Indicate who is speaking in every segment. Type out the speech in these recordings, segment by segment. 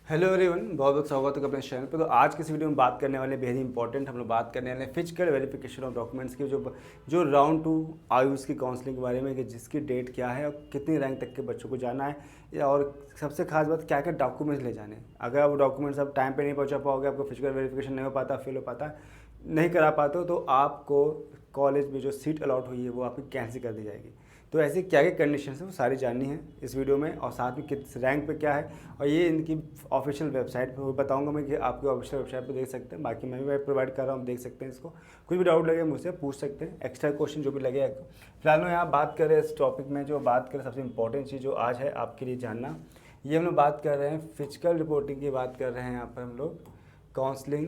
Speaker 1: Hello everyone, बहुत बहुत स्वागत है अपने चैनल पे। तो आज की इस वीडियो में बात करने वाले बेहद इंपॉर्टेंट हम लोग बात करने वाले फिजिकल वेरिफिकेशन ऑफ डॉक्यूमेंट्स की जो राउंड 2 आयुष की काउंसलिंग के बारे में कि जिसकी डेट क्या है और कितनी रैंक तक के बच्चों को जाना है और सबसे खास बात क्या क्या डॉक्यूमेंट्स ले जाने हैं। अगर आप डॉक्यूमेंट्स आप टाइम पे नहीं पहुंचा पाओगे, आपको फिजिकल वेरिफिकेशन नहीं हो पाता, फेल हो पाता, नहीं करा पाते हो, तो आपको कॉलेज में जो सीट अलॉट हुई है वो आपकी कैंसिल कर दी जाएगी। तो ऐसी क्या क्या कंडीशंस है वो सारी जाननी है इस वीडियो में, और साथ में किस रैंक पे क्या है और ये इनकी ऑफिशियल वेबसाइट पे बताऊंगा मैं कि आपकी ऑफिशियल वेबसाइट पे देख सकते हैं। बाकी मैं भी प्रोवाइड कर रहा हूँ, देख सकते हैं इसको। कुछ भी डाउट लगे मुझसे पूछ सकते हैं, एक्स्ट्रा क्वेश्चन जो भी लगे। फिलहाल मैं यहाँ बात करें इस टॉपिक में, जो बात करें सबसे इंपॉर्टेंट चीज़ जो आज है आपके लिए जानना, ये हम लोग बात कर रहे हैं फिजिकल रिपोर्टिंग की बात कर रहे हैं यहाँ पर हम लोग काउंसलिंग।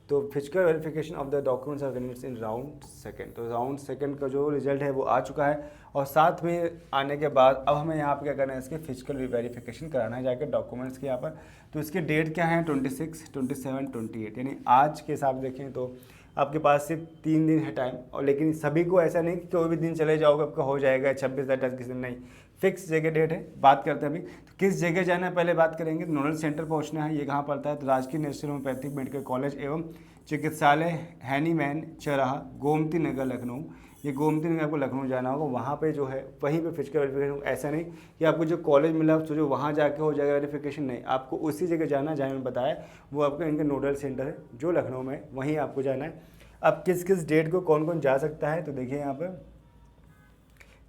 Speaker 1: तो physical verification of the documents are conducted in round second. तो राउंड सेकंड का जो रिजल्ट है वो आ चुका है, और साथ में आने के बाद अब हमें यहाँ पे क्या करना है, इसके फिजिकल वेरिफिकेशन कराना है जाकर डॉक्यूमेंट्स के यहाँ पर। तो इसकी डेट क्या है, 26, 27, 28, यानी आज के हिसाब से देखें तो आपके पास सिर्फ 3 दिन है टाइम। और लेकिन सभी को ऐसा नहीं कि कोई भी दिन चले जाओगे आपका हो जाएगा 26 10 किसी दिन, नहीं, फिक्स जगह डेट है। बात करते हैं अभी तो किस जगह जाना है, पहले बात करेंगे। नोडल सेंटर पहुंचना है, ये कहाँ पड़ता है, तो राजकीय नेशनल होम्योपैथिक मेडिकल कॉलेज एवं चिकित्सालय हैनीमैन चौराहा, गोमती नगर, लखनऊ। ये गोमती नगर आपको लखनऊ जाना होगा, वहाँ पे जो है वहीं पे फिजिकल वेरिफिकेशन। ऐसा नहीं कि आपको जो कॉलेज मिला तो जो वहाँ जाके हो जाएगा वेरिफिकेशन, नहीं, आपको उसी जगह जाना जहाँ मैंने बताया, वो आपका इनका नोडल सेंटर है जो लखनऊ में, वहीं आपको जाना है। अब किस किस डेट को कौन कौन जा सकता है, तो देखिए यहाँ पर,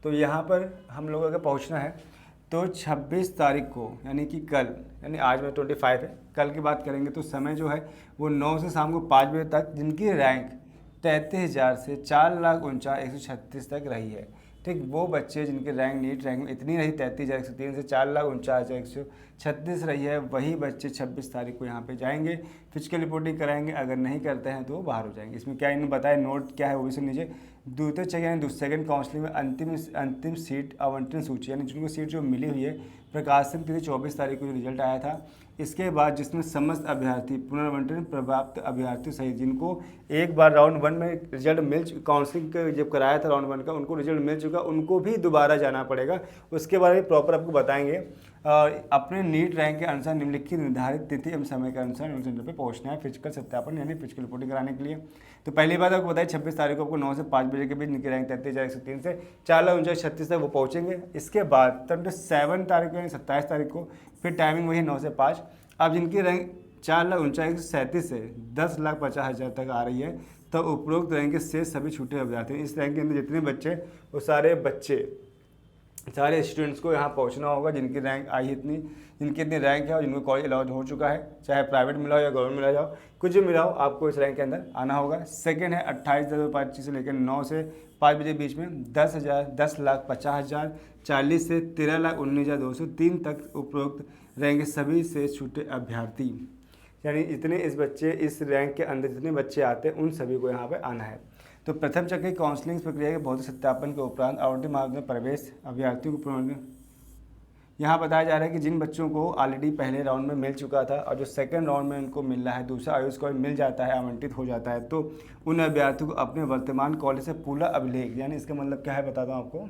Speaker 1: तो यहाँ पर हम लोगों का पहुँचना है तो 26 तारीख को, यानी कि कल, यानी आज में 25 है, कल की बात करेंगे तो समय जो है वो 9 से शाम को 5 बजे तक, जिनकी रैंक 33,000 से 4,49,136 तक रही है। ठीक, वो बच्चे जिनकी रैंक नीट रैंक में इतनी रही 33,103 से 4,49,136 रही है, वही बच्चे 26 तारीख को यहाँ पे जाएंगे, फिजिकल रिपोर्टिंग कराएंगे। अगर नहीं करते हैं तो वो बाहर हो जाएंगे। इसमें क्या इन्होंने बताया, नोट क्या है वो भी सुन लीजिए। द्वितीय चेक यानी सेकंड काउंसलिंग में अंतिम सीट आवंटन सूची, यानी जिनको सीट जो मिली हुई है, प्रकाशन तिथि 24 तारीख को जो रिजल्ट आया था, इसके बाद जिसमें समस्त अभ्यर्थी पुनर्वंटन प्राप्त अभ्यर्थियों सहित जिनको एक बार राउंड 1 में रिजल्ट मिल, काउंसलिंग का जब कराया था राउंड 1 का, उनको रिजल्ट मिल चुका, उनको भी दोबारा जाना पड़ेगा। उसके बारे में प्रॉपर आपको बताएंगे। अपने नीट रैंक के अनुसार निम्नलिखित निर्धारित तिथि एवं समय के अनुसार नोडल सेंटर पर पहुंचना है फिजिकल सत्यापन यानी फिजिकल रिपोर्टिंग कराने के लिए। तो पहली बात आपको बताइए 26 तारीख को आपको 9 से 5 बजे के बीच निकल रैंक 33,103 से 4,49,36 तक वो पहुँचेंगे। इसके बाद 27 तारीख को यानी 27 तारीख को फिर टाइमिंग वही 9 से 5। अब जिनकी रैंक 4,49,137 से 10,50,000 तक आ रही है, तो उपरोक्त रैंक के से सभी छूटे अभ्यर्थी, इस रैंक के अंदर जितने बच्चे, वो सारे स्टूडेंट्स को यहाँ पहुँचना होगा जिनकी रैंक आई इतनी, जिनकी इतनी रैंक है और जिनको कॉलेज अलाउड हो चुका है, चाहे प्राइवेट मिला हो या गवर्नमेंट मिला जाओ, कुछ भी मिला हो, आपको इस रैंक के अंदर आना होगा। सेकंड है 28,025 से लेकर 9 से 5 बजे बीच में 10,50,000, 40 से 13,19,203 तक उपरोक्त रैंक सभी से छूटे अभ्यर्थी, यानी इतने इस बच्चे इस रैंक के अंदर जितने बच्चे आते हैं उन सभी को यहाँ पर आना है। तो प्रथम चक्र की काउंसलिंग प्रक्रिया के भौतिक सत्यापन के उपरांत आवंटित मार्ग में प्रवेश अभ्यर्थियों को यहाँ बताया जा रहा है कि जिन बच्चों को ऑलरेडी पहले राउंड में मिल चुका था और जो सेकंड राउंड में उनको मिल रहा है, दूसरा आयुष कॉलेज मिल जाता है, आवंटित हो जाता है, तो उन अभ्यर्थियों को अपने वर्तमान कॉलेज से पूरा अभिलेख, यानी इसका मतलब क्या है बताता हूँ आपको,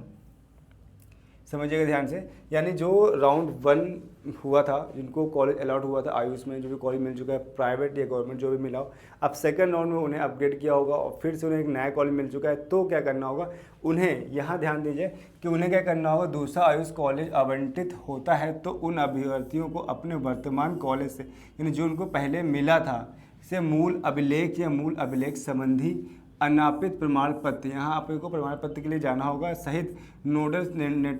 Speaker 1: समझिएगा ध्यान से। यानी जो राउंड 1 हुआ था, जिनको कॉलेज अलाउड हुआ था आयुष में, जो भी कॉलेज मिल चुका है प्राइवेट या गवर्नमेंट जो भी मिला हो, अब सेकंड राउंड में उन्हें अपग्रेड किया होगा और फिर से उन्हें एक नया कॉलेज मिल चुका है, तो क्या करना होगा उन्हें, यहाँ ध्यान दीजिए कि उन्हें क्या करना होगा, दूसरा आयुष कॉलेज आवंटित होता है तो उन अभ्यर्थियों को अपने वर्तमान कॉलेज से, यानी जो उनको पहले मिला था, से मूल अभिलेख या मूल अभिलेख संबंधी अनापित प्रमाण पत्र, यहाँ आपको प्रमाण पत्र के लिए जाना होगा, सहित नोडल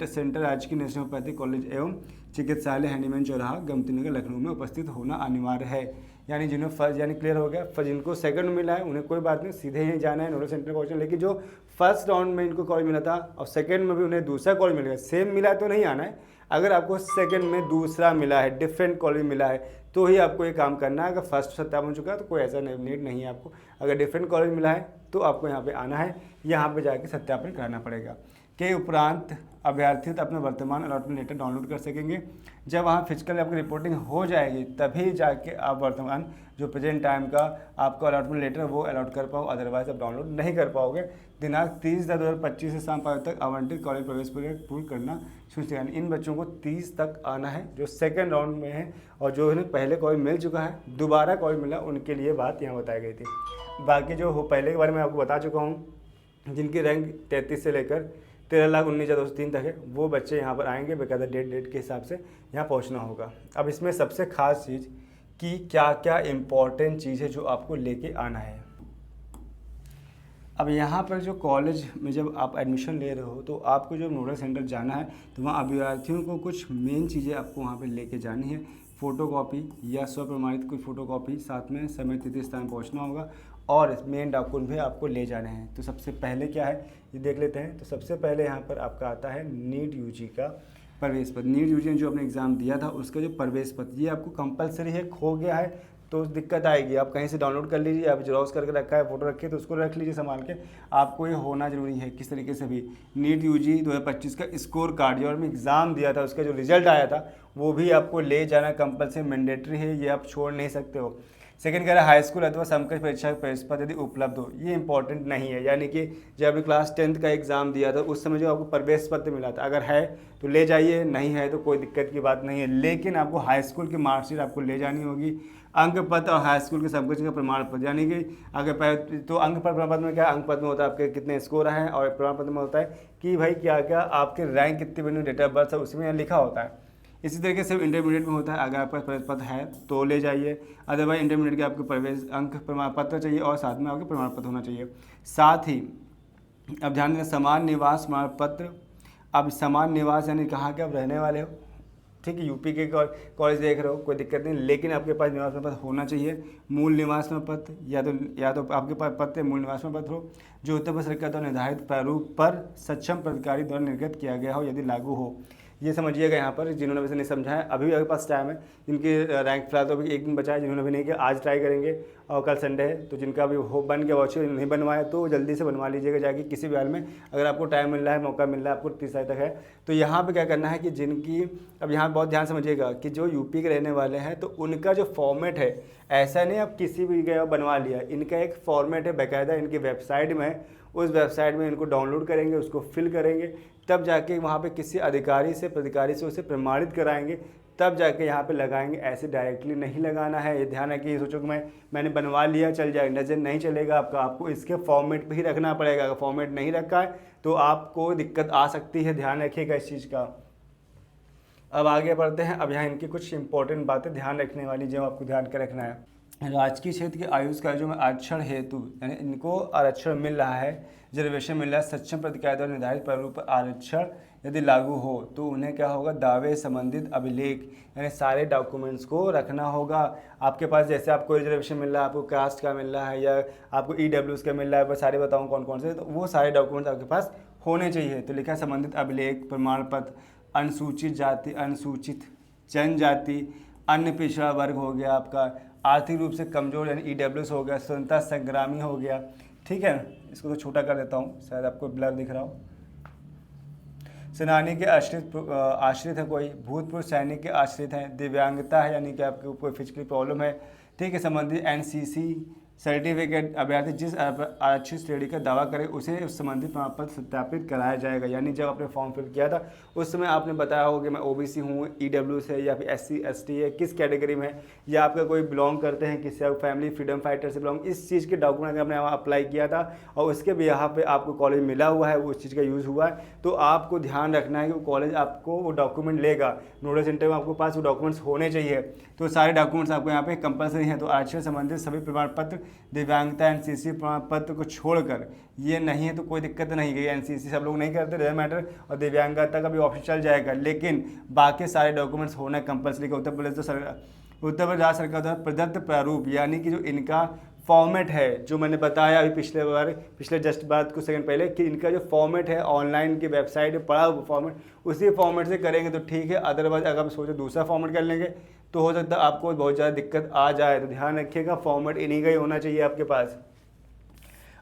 Speaker 1: सेंटर राजकीय नेशनल होम्योपैथिक कॉलेज एवं चिकित्सालय हैनीमैन चौराहा, गोमती नगर, लखनऊ में उपस्थित होना अनिवार्य है। यानी जिन्हें फर्स्ट, यानी क्लियर हो गया, फर्स्ट जिनको सेकंड मिला है उन्हें कोई बात नहीं, सीधे ही जाना है नोडल सेंटर पहुँचना। लेकिन जो फर्स्ट राउंड में इनको कॉलेज मिला था और सेकंड में भी उन्हें दूसरा कॉलेज मिल गया, सेम मिला तो नहीं आना है। अगर आपको सेकंड में दूसरा मिला है, डिफरेंट कॉलेज मिला है, तो ही आपको ये काम करना है। अगर फर्स्ट सत्यापन हो चुका है तो कोई ऐसा नीड नहीं है आपको। अगर डिफरेंट कॉलेज मिला है तो आपको यहाँ पे आना है, यहाँ पे जाके सत्यापन कराना पड़ेगा। के उपरांत अभ्यर्थी तो अपना वर्तमान अलॉटमेंट लेटर डाउनलोड कर सकेंगे। जब वहाँ फिजिकल आपकी रिपोर्टिंग हो जाएगी तभी जाके आप वर्तमान जो प्रेजेंट टाइम का आपको अलॉटमेंट लेटर वो अलॉट कर पाओ, अदरवाइज आप डाउनलोड नहीं कर पाओगे। दिनांक 30/10/2025 से शाम 5 तक आवंटित कॉलेज प्रवेश प्रक्रिया पूर्ण करना सुनिश्चित करना। इन बच्चों को 30 तक आना है जो सेकंड राउंड में है, और जो इन्हें पहले कॉलेज मिल चुका है दोबारा कॉलेज मिला उनके लिए बात यहाँ बताई गई थी। बाकी जो हो पहले के बारे में आपको बता चुका हूँ, जिनकी रैंक 33 से लेकर 13,19,203 तक है वो बच्चे यहाँ पर आएंगे। बेकायदा डेट के हिसाब से यहाँ पहुँचना होगा। अब इसमें सबसे खास चीज़ कि क्या क्या इम्पोर्टेंट चीज़ है जो आपको लेके आना है। अब यहाँ पर जो कॉलेज में जब आप एडमिशन ले रहे हो तो आपको जो नोडल सेंटर जाना है तो वहाँ अभ्यर्थियों को कुछ मेन चीज़ें आपको वहाँ पे लेके जानी है। फ़ोटोकॉपी या स्वप्रमाणित कोई फ़ोटोकॉपी, साथ में समय तिथि स्थान पहुँचना होगा, और मेन डॉक्यूमेंट भी आपको ले जाने हैं। तो सबसे पहले क्या है ये देख लेते हैं। तो सबसे पहले यहाँ पर आपका आता है नीट यूजी का प्रवेश पत्र। नीट यूजी ने जो आपने एग्ज़ाम दिया था उसका जो प्रवेश पत्र ये आपको कंपलसरी है, खो गया है तो दिक्कत आएगी। आप कहीं से डाउनलोड कर लीजिए, आप जेरॉक्स करके रखा है, फोटो रखिए तो उसको रख लीजिए संभाल के। आपको ये होना जरूरी है किस तरीके से भी। नीट यूजी 2025 का स्कोर कार्ड जो आपने एग्ज़ाम दिया था उसका जो रिजल्ट आया था वो भी आपको ले जाना कंपलसरी मैंडेटरी है, ये आप छोड़ नहीं सकते हो। सेकंड कह रहा है हाई स्कूल अथवा समकक्ष परीक्षा प्रवेश पत्र यदि उपलब्ध हो, ये इंपॉर्टेंट नहीं है। यानी कि जब आपने क्लास 10th का एग्ज़ाम दिया था उस समय जो आपको प्रवेश पत्र मिला था, अगर है तो ले जाइए, नहीं है तो कोई दिक्कत की बात नहीं है। लेकिन आपको हाई स्कूल की मार्कशीट आपको ले जानी होगी, अंक पत्र और हाई स्कूल के समकक्ष का प्रमाण पत्र। यानी कि अगर तो अंक पत्र प्रमाण पत्र में क्या, अंक पत्र में होता है आपके कितने स्कोर हैं, और प्रमाण पत्र में होता है कि भाई क्या क्या आपके रैंक कितनी बनी, डेट ऑफ बर्थ है उसमें लिखा होता है। इसी तरीके से इंटरमीडिएट में होता है, अगर आपका प्रवेश पत्र है तो ले जाइए, अदरवाइज इंटरमीडिएट के आपको प्रवेश अंक प्रमाण पत्र चाहिए और साथ में आपके प्रमाण पत्र होना चाहिए। साथ ही अब ध्यान देना समान निवास प्रमाण पत्र। अब समान निवास यानी कहाँ के आप रहने वाले हो, ठीक है, यूपी के कॉलेज देख रहे हो कोई दिक्कत नहीं, लेकिन आपके पास निवास प्रमाण पत्र होना चाहिए। मूल निवास प्रमाण पत्र या तो आपके पास पत्र मूल निवास प्रमाण पत्र हो जो उत्तर प्रदेश सरकार द्वारा निर्धारित प्रारूप पर सक्षम प्राधिकारी द्वारा निर्गत किया गया हो यदि लागू हो। ये समझिएगा यहाँ पर, जिन्होंने वैसे नहीं समझा है अभी आपके पास टाइम है। जिनकी रैंक फिलहाल तो अभी एक दिन बचा है, जिन्होंने भी नहीं किया आज ट्राई करेंगे, और कल संडे है तो जिनका भी हो बन गया वॉच नहीं बनवाया तो जल्दी से बनवा लीजिएगा जाके किसी भी हाल में। अगर आपको टाइम मिल रहा है, मौका मिल रहा है, आपको 30 तारीख तक है तो यहाँ पर क्या करना है कि जिनकी, अब यहाँ बहुत ध्यान समझिएगा कि जो यूपी के रहने वाले हैं तो उनका जो फॉर्मेट है, ऐसा नहीं आप किसी भी गए बनवा लिया, इनका एक फॉर्मेट है बाकायदा इनकी वेबसाइट में, उस वेबसाइट में इनको डाउनलोड करेंगे, उसको फिल करेंगे, तब जाके वहाँ पे किसी अधिकारी से प्राधिकारी से उसे प्रमाणित कराएंगे, तब जाके यहाँ पे लगाएंगे। ऐसे डायरेक्टली नहीं लगाना है। ये ध्यान है कि सोचो कि मैंने बनवा लिया चल जाएगा, नज़र नहीं चलेगा आपका, आपको इसके फॉर्मेट पे ही रखना पड़ेगा। अगर फॉर्मेट नहीं रखा है तो आपको दिक्कत आ सकती है, ध्यान रखिएगा इस चीज़ का। अब आगे बढ़ते हैं। अब यहाँ इनकी कुछ इंपॉर्टेंट बातें ध्यान रखने वाली जो आपको ध्यान कर रखना है। राजकीय क्षेत्र के आयुष कार्यों में आरक्षण हेतु, यानी इनको आरक्षण मिल रहा है, रिजर्वेशन मिल रहा है, सक्षम प्राधिकारी द्वारा निर्धारित प्रारूप पर आरक्षण यदि लागू हो तो उन्हें क्या होगा, दावे संबंधित अभिलेख यानी सारे डॉक्यूमेंट्स को रखना होगा आपके पास। जैसे आपको रिजर्वेशन मिल रहा है, आपको कास्ट का मिल रहा है या आपको EWS का मिल रहा है, बस सारे बताऊँ कौन कौन से, तो वो सारे डॉक्यूमेंट्स आपके पास होने चाहिए। तो लिखा है संबंधित अभिलेख, प्रमाण पत्र, अनुसूचित जाति, अनुसूचित जनजाति, अन्य पिछड़ा वर्ग हो गया आपका, आर्थिक रूप से कमज़ोर यानी EWS हो गया, स्वतंत्रता संग्रामी हो गया, ठीक है। इसको तो छोटा कर देता हूँ, शायद आपको ब्लर दिख रहा हो। सेनानी के आश्रित है कोई, भूतपूर्व सैनिक के आश्रित हैं, दिव्यांगता है यानी कि आपके कोई फिजिकल प्रॉब्लम है, ठीक है, संबंधित NCC सर्टिफिकेट, अभ्यर्थी जिस आरक्षित श्रेणी का दावा करे उसे उस संबंधित प्रमाण पत्र सत्यापित कराया जाएगा। यानी जब आपने फॉर्म फिल किया था उस समय आपने बताया होगा कि मैं OBC हूँ, EWS है या फिर SC ST है, किस कैटेगरी में है, या आपका कोई बिलोंग करते हैं किसी फैमिली फ्रीडम फाइटर से बिलोंग, इस चीज़ के डॉक्यूमेंट आपने वहाँ अप्लाई किया था और उसके भी यहाँ पर आपको कॉलेज मिला हुआ है, वो उस चीज़ का यूज़ हुआ है, तो आपको ध्यान रखना है कि वो कॉलेज आपको वो डॉक्यूमेंट लेगा। नोडल सेंटर में आपके पास वो डॉक्यूमेंट्स होने चाहिए, तो सारे डॉक्यूमेंट्स आपको यहाँ पे कंपलसरी हैं। तो आरक्षण संबंधित सभी प्रमाण पत्र, दिव्यांगता NCC प्रमाण पत्र को छोड़कर, ये नहीं है तो कोई दिक्कत नहीं गई। NCC सब लोग नहीं करते, डजंट मैटर, और दिव्यांगता का भी ऑप्शन चल जाएगा, लेकिन बाकी सारे डॉक्यूमेंट्स होना कंपलसरी का। उत्तर प्रदेश राज्य सरकार द्वारा प्रदत्त प्रारूप यानी कि जो इनका फॉर्मेट है, जो मैंने बताया अभी पिछले जस्ट बात कुछ सेकंड पहले कि इनका जो फॉर्मेट है ऑनलाइन की वेबसाइट पर पड़ा हुआ फॉर्मेट, उसी फॉर्मेट से करेंगे तो ठीक है। अदरवाइज अगर हम सोचे दूसरा फॉर्मेट कर लेंगे तो हो सकता है आपको बहुत ज़्यादा दिक्कत आ जाए, तो ध्यान रखिएगा फॉर्मेट इन्हीं का ही होना चाहिए आपके पास।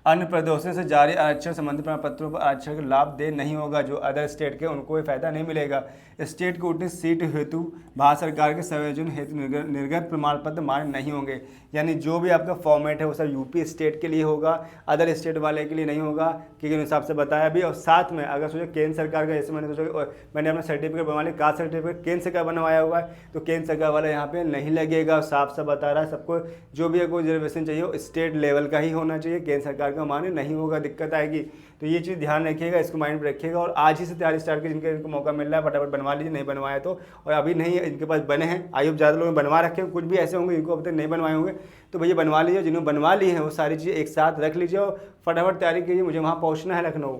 Speaker 1: अन्य प्रदेशों से जारी आरक्षण संबंधी प्रमाण पत्रों पर आरक्षण का लाभ दे नहीं होगा। जो अदर स्टेट के उनको कोई फायदा नहीं मिलेगा। स्टेट को उतनी सीट हेतु भारत सरकार के संयोजन हेतु निर्गत प्रमाण पत्र मान्य नहीं होंगे। यानी जो भी आपका फॉर्मेट है वो सब यूपी स्टेट के लिए होगा, अदर स्टेट वाले के लिए नहीं होगा, क्योंकि उस हिसाब से बताया भी। और साथ में अगर सोचो केंद्र सरकार का, जैसे मैंने सोचा मैंने अपना सर्टिफिकेट बनवा लिया, कास्ट सर्टिफिकेट केंद्र सरकार बनवाया हुआ है, तो केंद्र सरकार वाला यहाँ पे नहीं लगेगा। साफ साफ बता रहा है सबको, जो भी कोई रिजर्वेशन चाहिए वो स्टेट लेवल का ही होना चाहिए, केंद्र सरकार का मान्य नहीं होगा, दिक्कत आएगी। तो ये चीज़ ध्यान रखिएगा, इसको माइंड में रखिएगा। और आज ही से तैयारी स्टार्ट कर, इनको मौका मिल रहा है फटाफट बनवा लीजिए, नहीं बनवाया तो। और अभी नहीं इनके पास बने हैं, आई होप ज़्यादा लोग बनवा रखे हैं, कुछ भी ऐसे होंगे इनको अब तक नहीं बनवाए होंगे, तो भैया बनवा लीजिए। जिन्होंने बनवा ली हैं वो सारी चीज़ें एक साथ रख लीजिए और फटाफट तैयारी कीजिए, मुझे वहाँ पहुँचना है लखनऊ।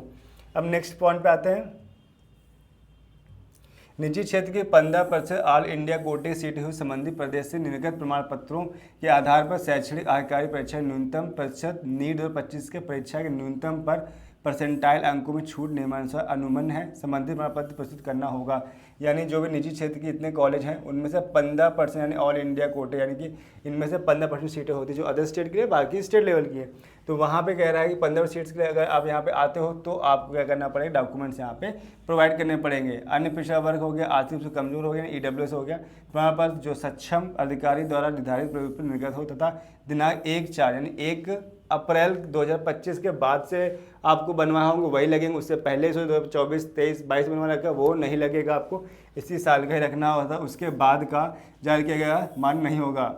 Speaker 1: अब नेक्स्ट पॉइंट पे आते हैं। निजी क्षेत्र के 15% ऑल इंडिया कोटे सीट हुई संबंधी प्रदेश से निर्गत प्रमाण पत्रों के आधार पर शैक्षणिक आधिकारी परीक्षा न्यूनतम प्रतिशत नीट 2025 के परीक्षा के न्यूनतम पर परसेंटाइल अंकों में छूट नियमानुसार अनुमान है संबंधित प्रमाण पत्र प्रस्तुत करना होगा। यानी जो भी निजी क्षेत्र के इतने कॉलेज हैं उनमें से 15% यानी ऑल इंडिया कोटे, यानी कि इनमें से 15% सीटें होती है जो अदर स्टेट के लिए, बाकी स्टेट लेवल की है। तो वहाँ पे कह रहा है कि 15 सीट्स के लिए अगर आप यहाँ पे आते हो तो आपको क्या करना पड़ेगा, डॉक्यूमेंट्स यहाँ पे प्रोवाइड करने पड़ेंगे। अन्य पिछड़ा वर्ग हो गया, आर्थिक रूप से कमजोर हो गया, ईडब्ल्यूएस हो गया, प्रमाण पत्र जो सक्षम अधिकारी द्वारा निर्धारित प्रारूप पर निर्गत हो तथा दिनांक 1/4 यानी 1 अप्रैल 2025 के बाद से आपको बनवाए होंगे वही लगेंगे। उससे पहले से 2024, 23, 22 बनवा रखा वो नहीं लगेगा, आपको इसी साल का ही रखना होता, उसके बाद का जारी किया गया मान्य नहीं होगा।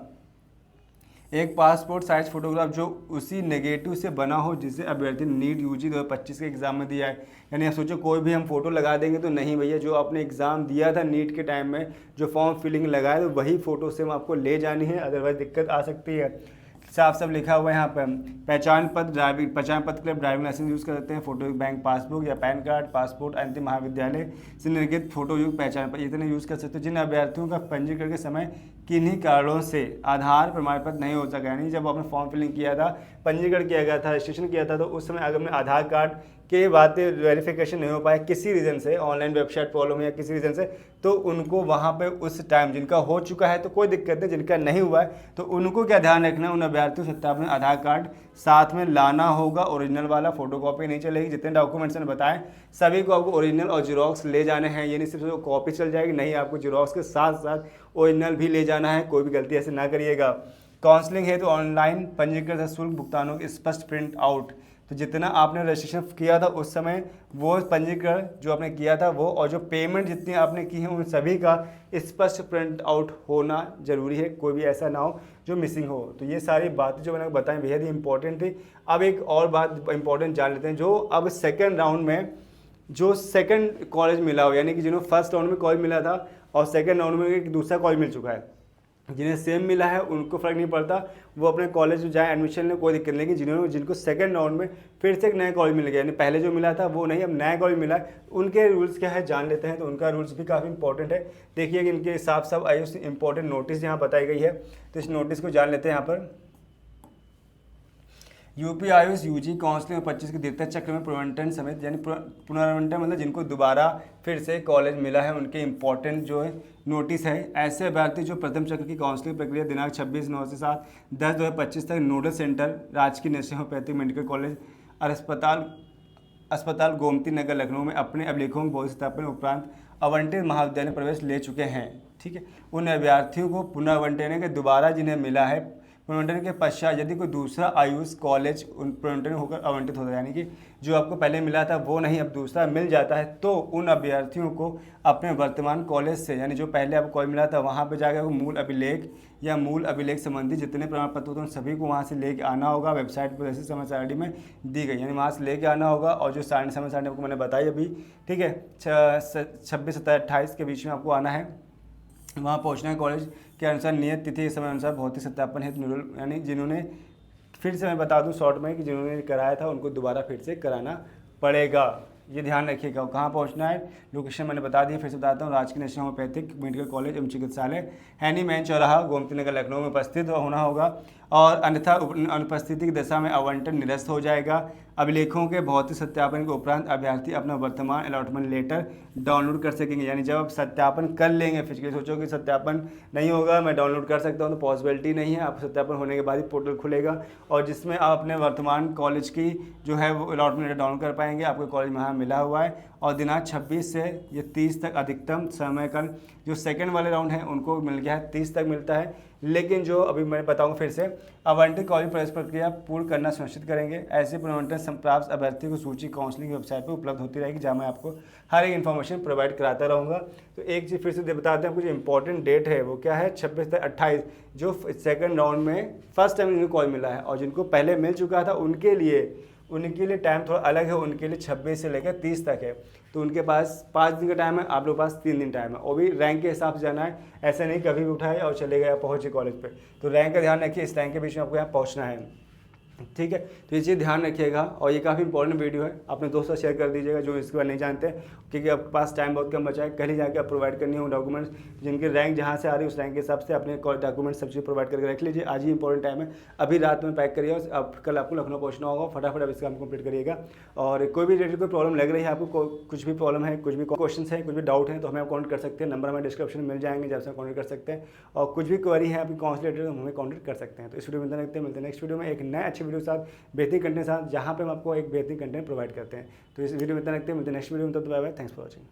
Speaker 1: एक पासपोर्ट साइज फोटोग्राफ जो उसी नेगेटिव से बना हो जिसे अभ्यर्थी नीट यूजी 2025 के एग्जाम में दिया है। यानी आप सोचो कोई भी हम फोटो लगा देंगे तो नहीं भैया, जो आपने एग्जाम दिया था नीट के टाइम में जो फॉर्म फिलिंग लगाया तो वही फ़ोटो से आपको ले जानी है, अदरवाइज दिक्कत आ सकती है। साफ साफ लिखा हुआ है यहाँ पर, पहचान पत्र के लिए ड्राइविंग लाइसेंस यूज़ कर सकते हैं, फोटो बैंक पासबुक या पैन कार्ड, पासपोर्ट, अंतिम महाविद्यालय से निर्गत फोटो युक्त पहचान पत्र इतने यूज़ कर सकते हो। जिन अभ्यर्थियों का पंजीकरण के समय किन्हीं कारणों से आधार प्रमाण पत्र नहीं हो सका, यानी जब आपने फॉर्म फिलिंग किया था, पंजीकरण किया गया था, रजिस्ट्रेशन किया था, तो उस समय अगर अपने आधार कार्ड के बातें वेरिफिकेशन नहीं हो पाए किसी रीज़न से, ऑनलाइन वेबसाइट प्रॉब्लम या किसी रीज़न से, तो उनको वहाँ पे उस टाइम जिनका हो चुका है तो कोई दिक्कत नहीं, जिनका नहीं हुआ है तो उनको क्या ध्यान रखना है, उन अभ्यर्थियों से अपने आधार कार्ड साथ में लाना होगा, ओरिजिनल वाला, फोटोकॉपी नहीं चलेगी। जितने डॉक्यूमेंट्स ने बताए सभी को आपको ओरिजिनल और जीरोक्स ले जाने हैं, ये नहीं सिर्फ कॉपी चल जाएगी, नहीं आपको जीरोक्स के साथ साथ ओरिजिनल भी ले जाना है, कोई भी गलती ऐसे ना करिएगा। काउंसलिंग है तो ऑनलाइन पंजीकरण शुल्क भुगतानों के स्पष्ट प्रिंट आउट, तो जितना आपने रजिस्ट्रेशन किया था उस समय वो पंजीकरण जो आपने किया था वो, और जो पेमेंट जितनी आपने की है उन सभी का स्पष्ट प्रिंट आउट होना जरूरी है, कोई भी ऐसा ना हो जो मिसिंग हो। तो ये सारी बातें जो मैंने बताई बेहद ही इंपॉर्टेंट थी। अब एक और बात इंपॉर्टेंट जान लेते हैं, जो अब सेकेंड राउंड में जो सेकेंड कॉलेज मिला हो, यानी कि जिन्होंने फर्स्ट राउंड में कॉलेज मिला था और सेकेंड राउंड में एक दूसरा कॉलेज मिल चुका है, जिन्हें सेम मिला है उनको फ़र्क नहीं पड़ता, वो अपने कॉलेज में जाए एडमिशन में, कोई दिक्कत नहीं। जिनको सेकंड राउंड में फिर से एक नया कॉलेज मिल गया, यानी पहले जो मिला था वो नहीं, अब नया कॉलेज मिला है, उनके रूल्स क्या है जान लेते हैं। तो उनका रूल्स भी काफ़ी इंपॉर्टेंट है, देखिए कि इनके साफ साफ आयुष इंपॉर्टेंट नोटिस यहाँ बताई गई है, तो इस नोटिस को जान लेते हैं यहाँ पर। यूपी आयुष यूजी काउंसलिंग 25 के द्वितीय चक्र में पुनर्वंटन समेत, यानी पुनर्वंटन मतलब जिनको दोबारा फिर से कॉलेज मिला है उनके इंपॉर्टेंट जो है नोटिस है। ऐसे अभ्यर्थी जो प्रथम चक्र की काउंसलिंग प्रक्रिया दिनांक 26/9 से 7/10/2025 तक नोडल सेंटर राजकीय नर्सिंग होम्योपैथिक मेडिकल कॉलेज और अस्पताल गोमती नगर लखनऊ में अपने अभिलेखों में भौतिक सत्यापन उपरांत आवंटित महाविद्यालय प्रवेश ले चुके हैं, ठीक है। उन अभ्यर्थियों को पुनर्वंटन के दोबारा जिन्हें मिला है, पुनर्वंटन के पश्चात यदि कोई दूसरा आयुष कॉलेज पुनर्वंटन होकर आवंटित होता है, यानी कि जो आपको पहले मिला था वो नहीं अब दूसरा मिल जाता है, तो उन अभ्यर्थियों को अपने वर्तमान कॉलेज से, यानी जो पहले आपको कॉलेज मिला था वहाँ पे जाकर मूल अभिलेख या मूल अभिलेख संबंधी जितने प्रमाण पत्र होते हैं सभी को वहाँ से लेके आना होगा। वेबसाइट पर जैसे समय सारणी में दी गई, यानी वहाँ से लेके आना होगा। और जो समय सारणी आपको मैंने बताई अभी, ठीक है, 26, 27, 28 के बीच में आपको आना है, वहाँ पहुँचना है कॉलेज के अनुसार नियत तिथि के समय अनुसार भौतिक सत्यापन हेतु यानी जिन्होंने, फिर से मैं बता दूं शॉर्ट में कि जिन्होंने कराया था उनको दोबारा फिर से कराना पड़ेगा, ये ध्यान रखिएगा। कहाँ पहुँचना है, लोकेशन मैंने बता दी, फिर से बताता हूँ, राजकीय नेशनल होम्योपैथिक मेडिकल कॉलेज एवं चिकित्सालय, हैनी मैन चौराहा गोमती नगर लखनऊ में उपस्थित होना होगा। और अन्यथा अनुपस्थिति की दशा में आवंटन निरस्त हो जाएगा। अभिलेखों के भौतिक सत्यापन के उपरांत अभ्यर्थी अपना वर्तमान अलॉटमेंट लेटर डाउनलोड कर सकेंगे। यानी जब आप सत्यापन कर लेंगे, फिजिकली सोचो कि सत्यापन नहीं होगा, मैं डाउनलोड कर सकता हूँ, तो पॉसिबिलिटी नहीं है। आप सत्यापन होने के बाद ही पोर्टल खुलेगा और जिसमें आप अपने वर्तमान कॉलेज की जो है वो अलॉटमेंट लेटर डाउनलोड कर पाएंगे। आपको कॉलेज में यहाँ मिला हुआ है और दिनांक 26 से ये 30 तक अधिकतम समय का जो सेकंड वाले राउंड है उनको मिल गया है, 30 तक मिलता है। लेकिन जो अभी मैं बताऊंगा फिर से, आवंटित कॉलेज प्रवेश प्रक्रिया पूर्ण करना सुनिश्चित करेंगे। ऐसे पुनर्वंटन प्राप्त अभ्यर्थी को सूची काउंसलिंग की वेबसाइट पर उपलब्ध होती रहेगी, जहाँ मैं आपको हर एक इन्फॉर्मेशन प्रोवाइड कराता रहूँगा। तो एक चीज़ फिर से बताते हैं, कुछ इंपॉर्टेंट डेट है वो क्या है, 26 से 28 जो सेकंड राउंड में फर्स्ट टाइम जिनको कॉल मिला है, और जिनको पहले मिल चुका था उनके लिए टाइम थोड़ा अलग है। उनके लिए 26 से लेकर 30 तक है, तो उनके पास 5 दिन का टाइम है, आप लोगों के पास 3 दिन टाइम है। वो भी रैंक के हिसाब से जाना है, ऐसा नहीं कभी भी उठाए और चले गए पहुँचे कॉलेज पे। तो रैंक का ध्यान रखिए, इस रैंक के बीच में आपको यहाँ पहुँचना है, ठीक है। तो ये चीज़ ध्यान रखिएगा। और ये काफ़ी इंपॉर्टेंट वीडियो है, अपने दोस्तों से शेयर कर दीजिएगा जो इसके बारे नहीं जानते, क्योंकि आपके पास टाइम बहुत कम बचा है। कल ही जाकर आप प्रोवाइड करनी हो डॉक्यूमेंट्स, जिनकी रैंक जहाँ से आ रही है उस रैंक के हिसाब से अपने डॉक्यूमेंट सब चीज़ प्रोवाइड करके रख लीजिए। आज ही इंपॉर्टेंट टाइम है, अभी रात में पैक करिए और अब कल आपको लखनऊ पहुँचना होगा, फटाफट अब इसका काम कंप्लीट करिएगा। और कोई भी रिलेटेड कोई प्रॉब्लम लग रही है आपको, कुछ भी प्रॉब्लम है, कुछ भी क्वेश्चन है, कुछ भी डाउट है, तो हमें आप कॉन्टेक्ट कर सकते हैं। नंबर हमें डिस्क्रिप्शन में मिल जाएंगे, जब से कॉन्टेक्ट कर सकते हैं। और कुछ भी क्वेरी है आपकी काउंसलिंग रिलेटेड, हमें कॉन्टेक्ट कर सकते हैं। तो इस वीडियो में मिलते हैं नेक्स्ट वीडियो में एक नए अच्छे वीडियो के साथ, बेहतरीन कंटेंट साथ, जहाँ पे हम आपको एक बेहतरीन कंटेंट प्रोवाइड करते हैं। तो इस वीडियो में इतना रखते हैं, मिलते हैं नेक्स्ट वीडियो में। तब तक bye bye, thanks for watching.